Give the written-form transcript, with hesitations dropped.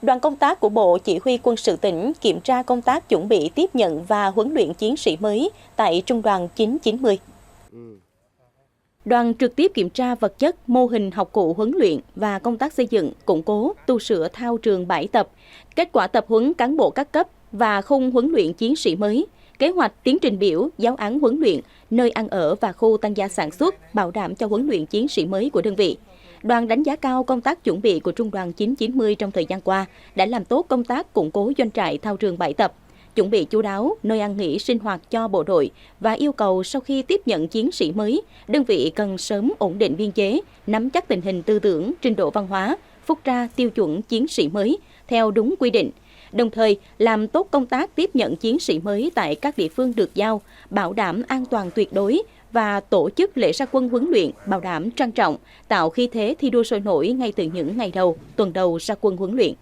Đoàn công tác của Bộ Chỉ huy Quân sự tỉnh kiểm tra công tác chuẩn bị tiếp nhận và huấn luyện chiến sĩ mới tại Trung đoàn 990. Đoàn trực tiếp kiểm tra vật chất, mô hình học cụ huấn luyện và công tác xây dựng, củng cố, tu sửa thao trường 7 tập, kết quả tập huấn cán bộ các cấp và khung huấn luyện chiến sĩ mới, kế hoạch tiến trình biểu, giáo án huấn luyện, nơi ăn ở và khu tăng gia sản xuất, bảo đảm cho huấn luyện chiến sĩ mới của đơn vị. Đoàn đánh giá cao công tác chuẩn bị của Trung đoàn 990 trong thời gian qua, đã làm tốt công tác củng cố doanh trại thao trường 7 tập, chuẩn bị chu đáo nơi ăn nghỉ sinh hoạt cho bộ đội và yêu cầu sau khi tiếp nhận chiến sĩ mới, đơn vị cần sớm ổn định biên chế, nắm chắc tình hình tư tưởng, trình độ văn hóa, phúc tra tiêu chuẩn chiến sĩ mới theo đúng quy định. Đồng thời, làm tốt công tác tiếp nhận chiến sĩ mới tại các địa phương được giao, bảo đảm an toàn tuyệt đối và tổ chức lễ ra quân huấn luyện, bảo đảm trang trọng, tạo khí thế thi đua sôi nổi ngay từ những ngày đầu, tuần đầu ra quân huấn luyện.